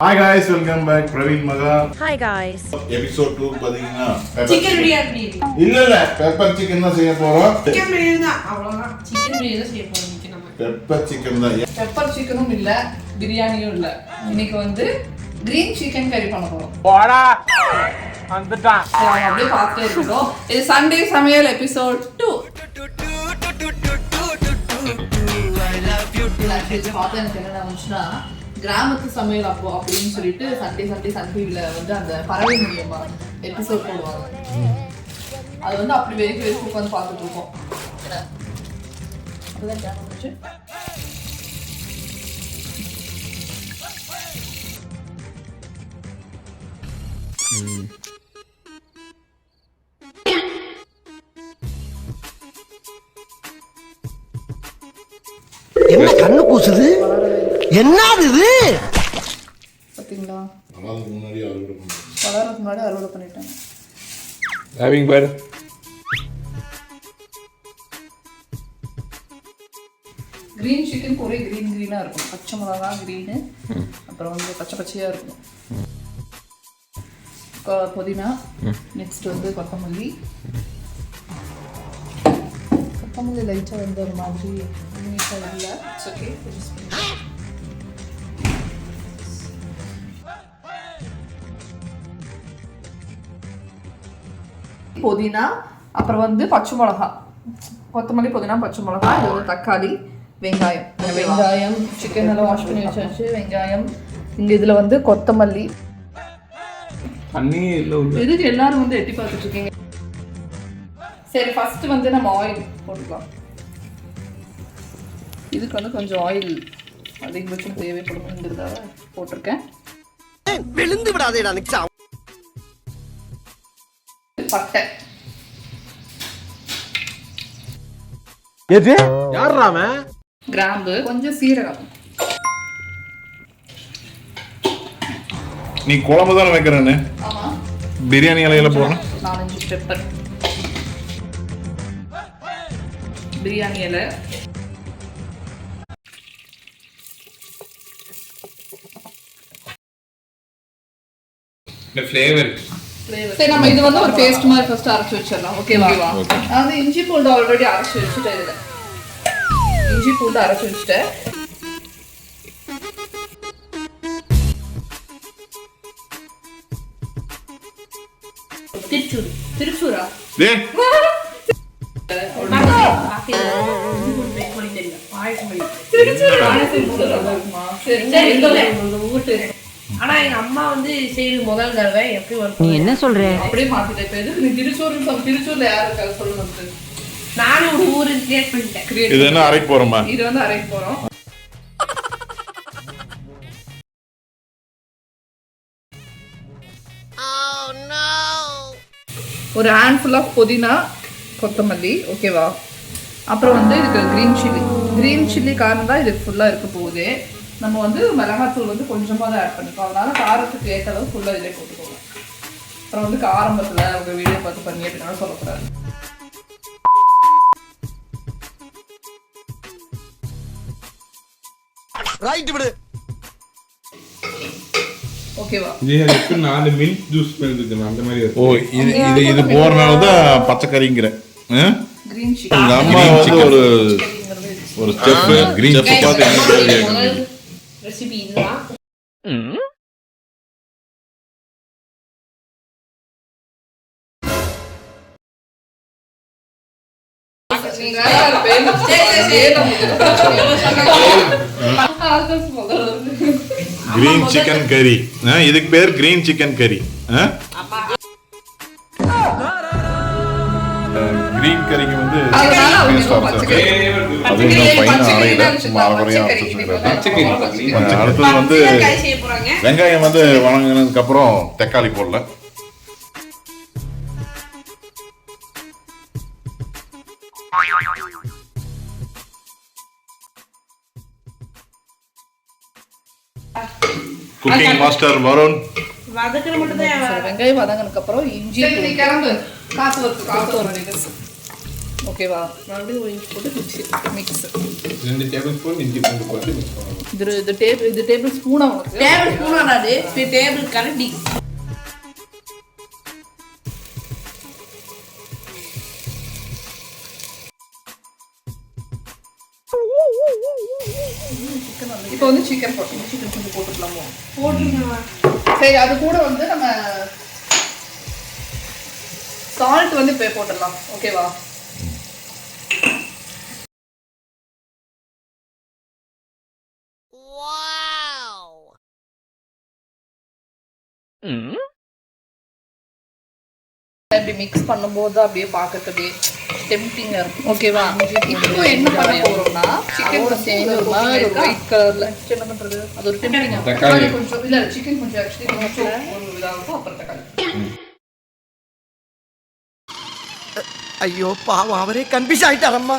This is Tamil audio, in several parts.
Hi guys, welcome back. Praveen Maga. Hi guys. Episode 2 பாத்தீங்கன்னா chicken biryani. இல்ல பெப்பர் சிக்கன் தான் செய்ய போறோம். chicken biryani தான் அவ்வளவுதான். chicken biryani தான் செய்ய போறோம் இன்னைக்கு நம்ம. பெப்பர் சிக்கன் தான். பெப்பர் சிக்கனும் இல்ல, பிரியாணியும் இல்ல. இன்னைக்கு வந்து கிரீன் சிக்கன் கறி பண்ண போறோம். போடா வந்துட்டான். அப்படியே பார்த்துட்டே இருக்கோம். இது சண்டே சமையல் எபிசோட் 2. பார்த்து எனக்கு என்ன வந்துச்சுன்னா கிராமத்து சமையல் அப்போ அப்படின்னு சொல்லிட்டு சன் டிவில வந்து அந்த பறவை மூலியமா எபிசோட் போடுவாங்க. அது வந்து அப்படி வெறிக்கு உட்காந்து பார்த்துட்டு இருக்கோம். அதுதான் ஞாபகம் வந்துச்சு. என்ன கண்ணு கூசுது? என்னது இது? பாத்தீங்களா? வளர்றதுக்கு முன்னாடி அறுவடை பண்ணிட்டாங்க. ஹேவிங் பேட் கிரீன் சிக்கன் ஒரே கிரீனா இருக்கும். பச்சை மிளகா கிரீனு, அப்புறம் வந்து பச்சையா இருக்கும். புதினா, நெக்ஸ்ட் வந்து கொத்தமல்லி லைட்டா வந்து ஒரு மாதிரி நீட்டா இல்லை. ஓகே, புதினா, அப்புறம் வந்து பச்சை மிளகா, கொத்தமல்லி, புதினா, பச்சை மிளகா, இது வந்து தக்காளி, வெங்காயம் சிக்கன் எல்லாம் வாஷ் பண்ணி வச்சாச்சு. வெங்காயம் இங்கே இதில் வந்து கொத்தமல்லி. தண்ணி இல்லை. இதுக்கு எல்லாரும் வந்து எட்டி பார்த்துட்டு இருக்கீங்க. சரி, ஃபர்ஸ்ட் வந்து நம்ம ஆயில் போட்டுக்கலாம். இதுக்கு வந்து கொஞ்சம் ஆயில் அதிகபட்சம் தேவைப்படுங்கிறதால போட்டிருக்கேன். விழுந்து விடாதேடா நிச்சா. பட்டை, எது யாரா அவன்? கிராம்பு, கொஞ்சம் சீரகம். நீ குழம்பு தானே வைக்கிறேன்னு ஆமா, பிரியாணி இலையில போறேன். 4-5 பெப்பர், பிரியாணி இலை, இந்த ஃப்ளேவர். சரி, நம்ம இது வந்து ஒரு பேஸ்ட் மாதிரி ஃபர்ஸ்ட் அரைச்சு வச்சிடலாம். ஓகேவா? அது இஞ்சி பூண்டு ஆல்ரெடி அரைச்சு வச்சுட்டேன். இதுல இஞ்சி பூண்டு அரைச்சு வச்சுட்டேன். திருச்சூரா? டேய் ஆனா எங்க அம்மா வந்து செய்து முதல் தடவை எப்படி நீ என்ன சொல்ற? அப்படியே மாத்திட்டேன். இப்ப எதுக்கு நீ திருச்சூர்ல யாரு இருக்காங்க சொல்லுங்க. நானும் ஒரு ஊரு கிரியேட் பண்ணிட்டேன். இது என்ன அரைக்க போறோமா? இது வந்து அரைக்க போறோம். ஒரு ஹேண்ட்ஃபுல் ஆஃப் புதினா, கொத்தமல்லி. ஓகேவா? அப்புறம் வந்து இதுக்கு கிரீன் சில்லி காரம் தான் இது ஃபுல்லாக இருக்க போகுது. நம்ம வந்து மிளகாத்தூள் வந்து கொஞ்சமாக தான் ஆட் பண்ணிப்போம். அதனால காரத்துக்கு ஏற்ற அளவு ஃபுல்லாக இதிலே போட்டுக்கோங்க. அப்புறம் வந்து ஆரம்பத்தில் அவங்க வீடியோ பார்த்து பண்ணி அப்படின்னா சொல்லக்கூடாது. ரைட் விடு. ஓகேவா? இதுக்கு 4 மில்க் ஜூஸ் பண்ணுது அந்த மாதிரி இருக்கு. ஓ, இது போறனால தான் பச்சைக்கறிங்கற. கிரீன் எங்க சிக்கன் அம்மா வந்து ஒரு செஃப், கிரீன் செஃப் பார்த்து என்ன சொல்றாங்க? ரெசிபி இதுதான். கிரீன் சிக்கன் கறி. இதுக்கு பேர் கிரீன் சிக்கன் கறி. கிரீன் கறிக்கு வந்து அடுத்தது வந்து வெங்காயம் வந்து வணங்கினதுக்கு அப்புறம் தக்காளி போடல. Cooking master Varun. வதக்குற மட்டும் தான். வெங்காயம் வதங்கினதுக்கு அப்புறம் இஞ்சி, காத்து வர ஓகேவா மறுபடியும் ஒரு இன்ச் போட்டு மிக்ஸ் 2 டேபிள் ஸ்பூன் இஞ்சி பூண்டு போட்டு மிக்ஸ் பண்ணணும். இது டேபிள் ஸ்பூனா உங்களுக்கு டேபிள் ஸ்பூன் அது டேபிள் கரண்டி. இப்போ வந்து சிக்கன் கொஞ்சம் போட்டுக்கலாமோ? போட்டுருங்க. சரி, அது கூட வந்து நம்ம சால்ட் வந்து இப்போ போட்டுடலாம். ஓகேவா? அப்படி மிக்ஸ் பண்ணும்போது அப்படியே பார்க்கறதுக்கு அப்படியே டெம்ப்டிங்காக இருக்கும். ஓகேவா? இப்போ என்ன பண்ண போறோம்னா சிக்கன் சேர்ந்து ஒரு மாதிரி ஒயிட் கலர்ல என்ன பண்றது? அது ஒரு டெம்ப்டிங். தக்காளி கொஞ்சம் இல்ல, சிக்கன் கொஞ்சம் ஆக்சுவலி கொஞ்சம் ஒரு இதாகும். அப்புறம் தக்காளி. ஐயோ பாவம், அவரே கன்ஃபியூஸ் ஆயிட்டாரம்மா.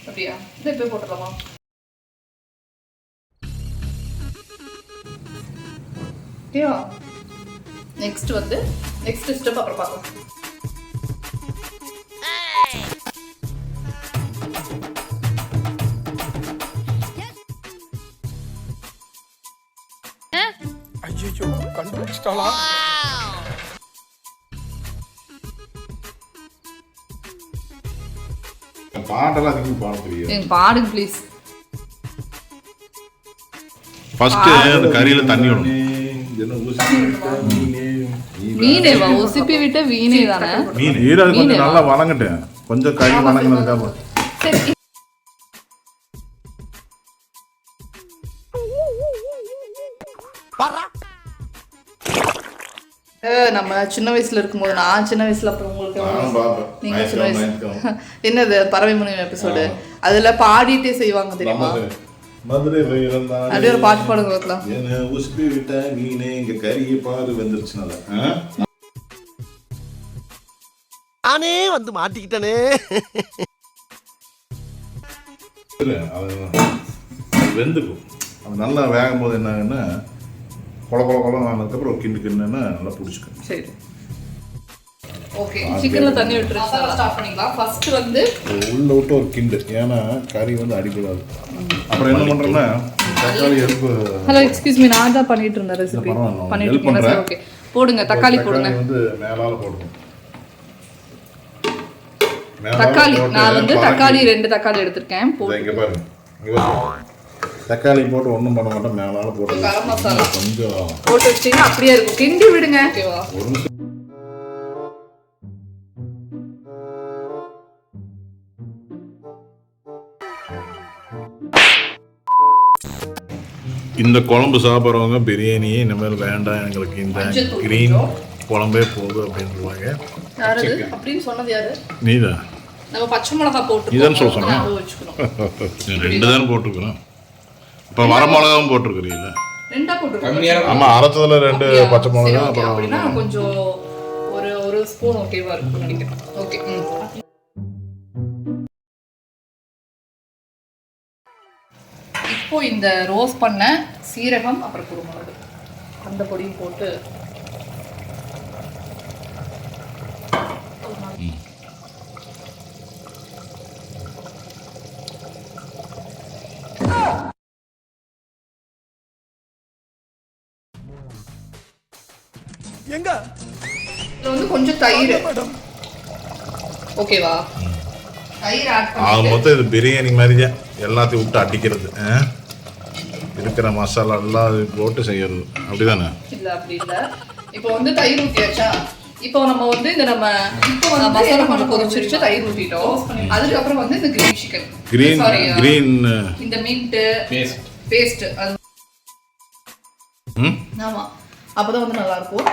அப்படியா? இதை இப்போ போட்டுடலாமா? ஓகேவா? நெக்ஸ்ட் ஸ்டெப் அப்புறம் பார்க்கலாம். ஐயோ கண்டுபிடிச்சிட்டாளா? பாட்டெல்லாம் அதிகமாக பாட தெரியாது. எனக்கு பாடுங்க ப்ளீஸ். ஃபர்ஸ்ட் அந்த கறியில தண்ணி விடணும். மீனேவா? உசுப்பி விட்ட வீணே தானே. மீன் ஈரல் கொஞ்சம் நல்லா வணங்கட்டேன். கொஞ்சம் கறி வணங்கினதுக்காக சரி. நம்ம சின்ன வயசுல இருக்கும்போது, நான் சின்ன வயசுல, அப்புறம் உங்களுக்கு நீங்க சின்ன வயசு என்னது பறவை முனிவு எபிசோடு, அதுல பாடிட்டே செய்வாங்க தெரியுமா? மதுரை அப்படியே ஒரு பாட்டு பாடுங்க பார்க்கலாம். என்ன உசுப்பி விட்ட மீனே இங்க கறியை பாரு வந்துருச்சுனால நானே வந்து மாட்டிக்கிட்டனே. அது வெந்துக்கும். அது நல்லா வேகும் போது என்னன்னா கொல ஆனதுக்கப்புறம் கிண்டுன்னா நல்லா பிடிச்சிக்கும். சரி, ஓகே. சிக்கன்ல தண்ணி விட்டுருச்சு, ஸ்டார்ட் பண்ணிக்கலாம். ஃபர்ஸ்ட் வந்து உள்ள விட்டு ஒரு கிண்டு, ஏன்னா கறி வந்து அடிக்கூடாது. அப்புறம் என்ன பண்றேன்னா தக்காளி எடுப்பு. ஹலோ, எக்ஸ்கியூஸ் மீ, நான் தான் பண்ணிட்டு இருந்தேன் ரெசிபி. பண்ணிட்டு இருக்கேன் சார். ஓகே, போடுங்க. தக்காளி போடுங்க. வந்து மேலால போடுங்க. தக்காளி நான் வந்து தக்காளி 2 தக்காளி எடுத்துர்க்கேன். இங்க பாருங்க, இங்க பாருங்க. தக்காளி போட்டு ஒண்ணும் பண்ண மாட்டோம். மேலால போட்டு கரம் மசாலா கொஞ்சம் போட்டு வச்சீங்கன்னா அப்படியே இருக்கும். கிண்டி விடுங்க. ஓகேவா? ஒரு நிமிஷம். இந்த குழம்பு சாப்பிட்றவங்க பிரியாணியே இனிமேல் வேண்டாம், எங்களுக்கு இந்த கிரீன் குழம்பே போதும் அப்படின்றாங்க. யாரு அப்படின்னு சொன்னது? யாரு? நீதான். நம்ம பச்சை மிளகா போட்டு இதான் சொல்ல சொன்னேன். 2 தானே போட்டுக்கிறோம். இப்போ வர மிளகாவும் போட்டிருக்கிறீங்களா? 2 போட்டுருக்கோம். ஆமா, அரைச்சதுல 2 பச்சை மிளகா. அப்புறம் கொஞ்சம் ஒரு ஸ்பூன் ஓகேவா இருக்கும் நினைக்கிறேன். ஓகே. இப்போ இந்த ரோஸ்ட் பண்ண சீரகம் அப்புறம் குருமிளகு அந்த பொடியும் போட்டு எங்க இதுல வந்து கொஞ்சம் தயிர். ஓகேவா? தயிர் ஆட் பண்ணி மொத்தம் இது பிரியாணி மாதிரி தான், எல்லாத்தையும் விட்டு அடிக்கிறது. இருக்கிற மசாலா எல்லாம் போட்டு செய்யறது, அப்படிதானே? இல்ல, அப்படி இல்ல. இப்போ வந்து தயிர் ஊத்தியாச்சா? இப்போ நம்ம வந்து இந்த மசாலா கொஞ்சம் கொதிச்சிருச்சு, தயிர் ஊத்திட்டோம். அதுக்கப்புறம் வந்து இந்த கிரீன் சிக்கன், கிரீன் இந்த மின்ட் பேஸ்ட் அது. ஆமா, அப்பதான் வந்து நல்லா இருக்கும்.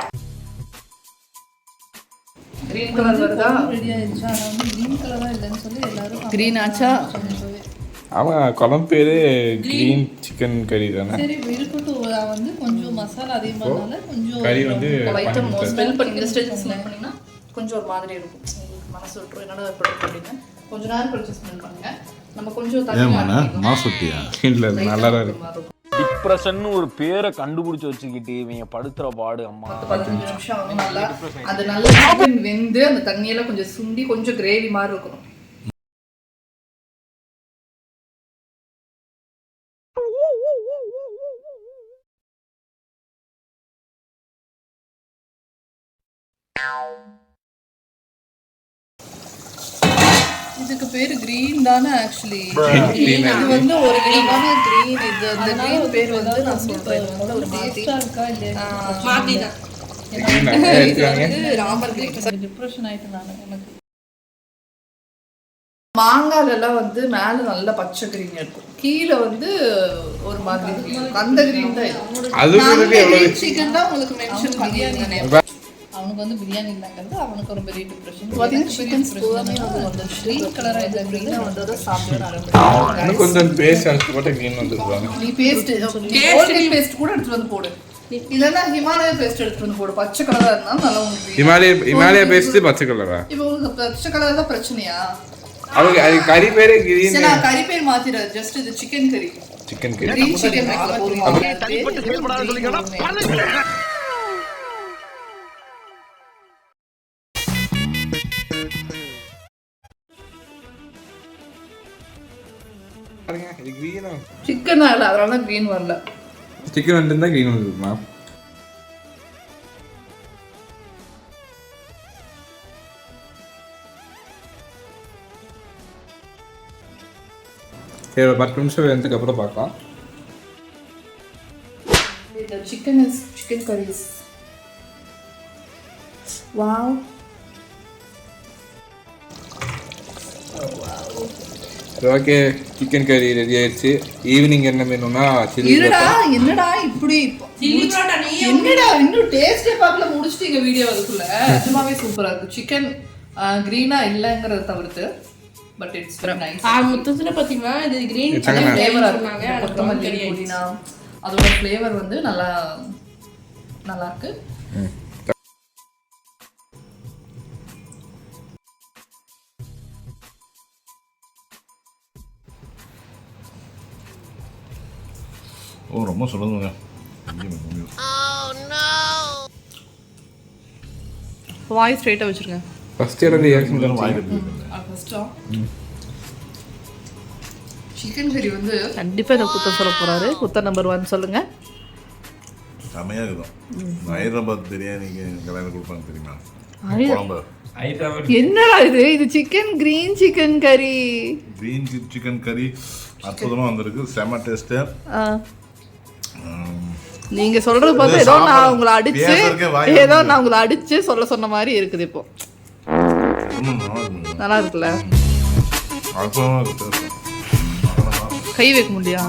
கிரீன் கலர் வருதா? ரெடி ஆயிடுச்சு. ஆனா வந்து கிரீன் கலரா இல்லைன்னு சொல்லி எல்லாரும் கிரீன் ஆச்சா? அவன் குழம்பு பேரு கிரீன் சிக்கன் கறி தானே. சரி, இருக்கட்டும். வந்து கொஞ்சம் மசாலா அதிகமானால கொஞ்சம் கறி வந்து லைட்டா ஸ்மெல் பண்ணி இந்த ஸ்டேஜ் ஸ்மெல் பண்ணினா கொஞ்சம் ஒரு மாதிரி இருக்கும். உங்களுக்கு மனசு விட்டுரும் என்னடா இப்படி அப்படின்னு. கொஞ்ச நேரம் கழிச்சு ஸ்மெல் பண்ணுங்க. நம்ம கொஞ்சம் தண்ணி மாசுட்டியா இல்லை, நல்லா தான் இருக்கும். டிப்ரெஷன் ஒரு பேரை கண்டுபிடிச்சு வச்சுக்கிட்டு இவங்க படுத்துற பாடு அம்மா. 15 நிமிஷம் ஆகும். நல்லா அது நல்லா சிக்கன் வெந்து அந்த தண்ணியெல்லாம் கொஞ்சம் சுண்டி கொஞ்சம் கிரேவி மாதிரி இருக்கணும். இதுக்கு பேரு கிரீன் தானே ஆக்சுவலி. இது வந்து ஒரு விதமான கிரீன். இது அந்த கிரீன் பேர் வந்து நான் சொல்றேன் ஒரு டேஸ்டா இருக்கா இல்ல மாத்தி தான் ராமர் கிரீன். டிப்ரெஷன் ஆயிட்டு நான் எனக்கு. மாங்கால எல்லாம் வந்து மேல நல்ல பச்சை கிரீன் இருக்கும், கீழே வந்து ஒரு மாதிரி இருக்கும். அந்த கிரீன் தான் அது. சிக்கன் தான் உங்களுக்கு மென்ஷன் பண்ணிருக்கேன். அவனுக்கு வந்து பிரியாணி இல்லைங்கிறது அவனுக்கு ஒரு பெரிய டிப்ரெஷன். பார்த்தீங்கன்னா சிக்கன் ஸ்டோரமே வந்து க்ரீன் கலராக இல்லை, க்ரீனாக வந்ததை சாப்பிட ஆரம்பிச்சு. கொஞ்சம் பேஸ்ட் அடிச்சு போட்டு க்ரீன் வந்துருவாங்க. நீ பேஸ்ட் பேஸ்ட் கூட எடுத்துட்டு வந்து போடு, இல்லைன்னா ஹிமாலயா பேஸ்ட் எடுத்துட்டு வந்து போடு. பச்சை கலராக இருந்தாலும் நல்லா உங்களுக்கு ஹிமாலயா பேஸ்ட் பச்சை கலரா? இப்போ உங்களுக்கு பச்சை கலர் தான் பிரச்சனையா? அவங்க அது கறி பேரே கிரீன். சரி நான் கறி பேர் மாத்திராது, ஜஸ்ட் இது சிக்கன் கறி. சிக்கன் கறி கிரீன் சிக்கன் தனிப்பட்டு செயல்படாத சொல்லிங்கன்னா இது கிரீனா? சிக்கன் இல்ல, அதனால தான் கிரீன் வரல. சிக்கன் வந்துருந்தா கிரீன் வந்துருக்குமா? சரி, 10 நிமிஷம் வெந்ததுக்கு அப்புறம் பார்க்கலாம். Chicken is chicken curries. Wow. Okay, chicken கறி ரெடி ஆயிடுச்சு. ஈவினிங் என்ன வேணும்னா சில்லி. என்னடா இப்படி என்னடா இன்னும் டேஸ்டே பார்க்கல, முடிச்சிட்டீங்க வீடியோ. அதுக்குள்ள நிஜமாவே சூப்பரா இருக்கு. சிக்கன் கிரீனா இல்லங்கறத தவிர்த்து பட் இட்ஸ் வெரி நைஸ். மொத்தத்துல பாத்தீங்கன்னா இது கிரீன் ஃப்ளேவரா இருக்கு. கொத்தமல்லி புதினா அதோட ஃப்ளேவர் வந்து நல்லா இருக்கு. ஓ, ரொம்ப சொல்லுங்க. வாய் ஸ்ட்ரைட்டா வச்சிருங்க. ஃபர்ஸ்ட் இயர் ரியாக்ஷன் வாயில ஃபர்ஸ்டா சிக்கன் கறி வந்து கண்டிப்பா இந்த குத்த சொல்ல போறாரு. குத்த நம்பர் 1 சொல்லுங்க. செமையா இருக்கும். ஹைதராபாத் பிரியாணிக்கு கல்யாணம் கொடுப்பாங்க தெரியுமா? குழம்பு. என்னடா இது? இது சிக்கன் கிரீன் சிக்கன் கறி. கிரீன் சிக்கன் கறி அற்புதமா வந்திருக்கு. செம டேஸ்ட். நீங்க சொல்றது பார்த்தா ஏதோ நான் உங்களை அடிச்சு சொல்ல சொன்ன மாதிரி இருக்குது. இப்போ நல்லா இருக்குல்ல? கை வைக்க முடியா?